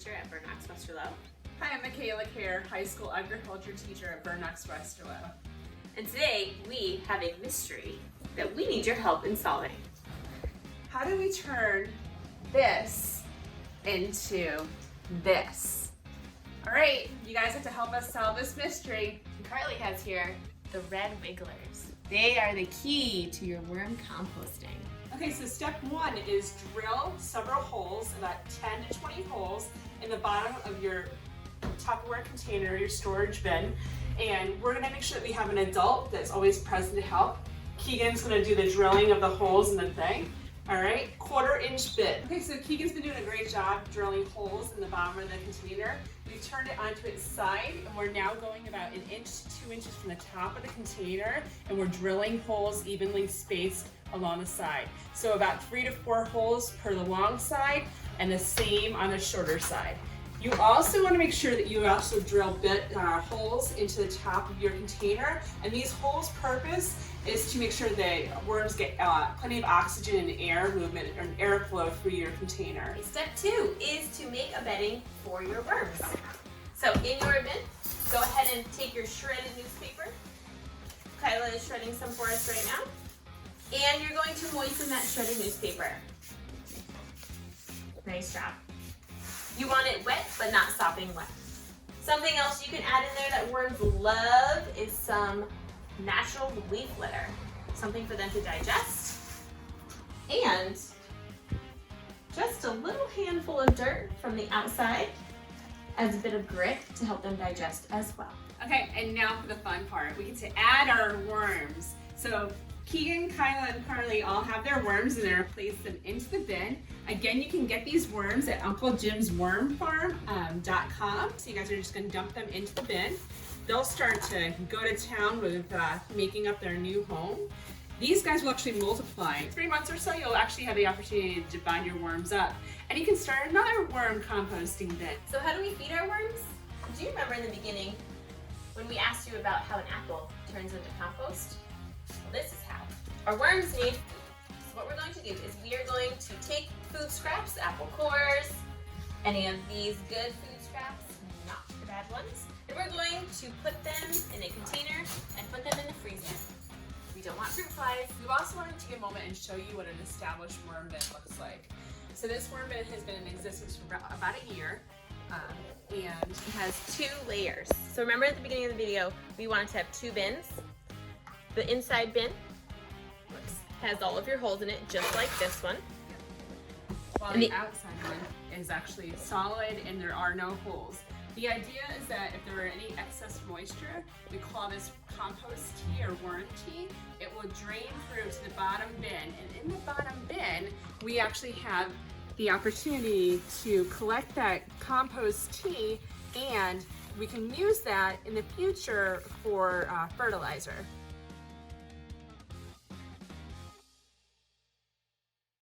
teacher at Berne-Knox-Westerlo. Hi, I'm Michaela Keher, high school agriculture teacher at Berne-Knox-Westerlo. And today we have a mystery that we need your help in solving. How do we turn this into this? All right, you guys have to help us solve this mystery. Carly has here the red wigglers. They are the key to your worm composting. Okay, so step one is drill several holes, about 10 to 20 holes, in the bottom of your Tupperware container, your storage bin. And we're gonna make sure that we have an adult that's always present to help. Keegan's gonna do the drilling of the holes in the thing. All right, 1/4 inch bit. Okay, so Keegan's been doing a great job drilling holes in the bottom of the container. We've turned it onto its side, and we're now going about 1 inch to 2 inches from the top of the container, and we're drilling holes evenly spaced along the side. So about 3 to 4 holes per the long side, and the same on the shorter side. You also want to make sure that you also drill holes into the top of your container, and these holes' purpose is to make sure that worms get plenty of oxygen and air movement and airflow through your container. Step 2 is to make a bedding for your worms. So in your bin, go ahead and take your shredded newspaper. Kyla is shredding some for us right now. And you're going to moisten that shredded newspaper. Nice job. You want it wet, but not sopping wet. Something else you can add in there that worms love is some natural leaf litter. Something for them to digest. And just a little handful of dirt from the outside as a bit of grit to help them digest as well. Okay, and now for the fun part. We get to add our worms. So Keegan, Kyla, and Carly all have their worms, and they're going to place them into the bin. Again, you can get these worms at UncleJim'sWormFarm.com. So you guys are just going to dump them into the bin. They'll start to go to town with making up their new home. These guys will actually multiply. In 3 months or so, you'll actually have the opportunity to divide your worms up. And you can start another worm composting bin. So how do we feed our worms? Do you remember in the beginning when we asked you about how an apple turns into compost? Well, this is how. Our worms need food. So what we're going to do is we are going to take food scraps, apple cores, any of these good food scraps, not the bad ones, and we're going to put them in a container and put them in the freezer. We don't want fruit flies. We also wanted to take a moment and show you what an established worm bin looks like. So this worm bin has been in existence for about a year. And it has 2 layers. So remember at the beginning of the video, we wanted to have 2 bins. The inside bin has all of your holes in it, just like this one. While the outside one is actually solid and there are no holes. The idea is that if there are any excess moisture, we call this compost tea or worm tea. It will drain through to the bottom bin, and in the bottom bin, we actually have the opportunity to collect that compost tea, and we can use that in the future for fertilizer.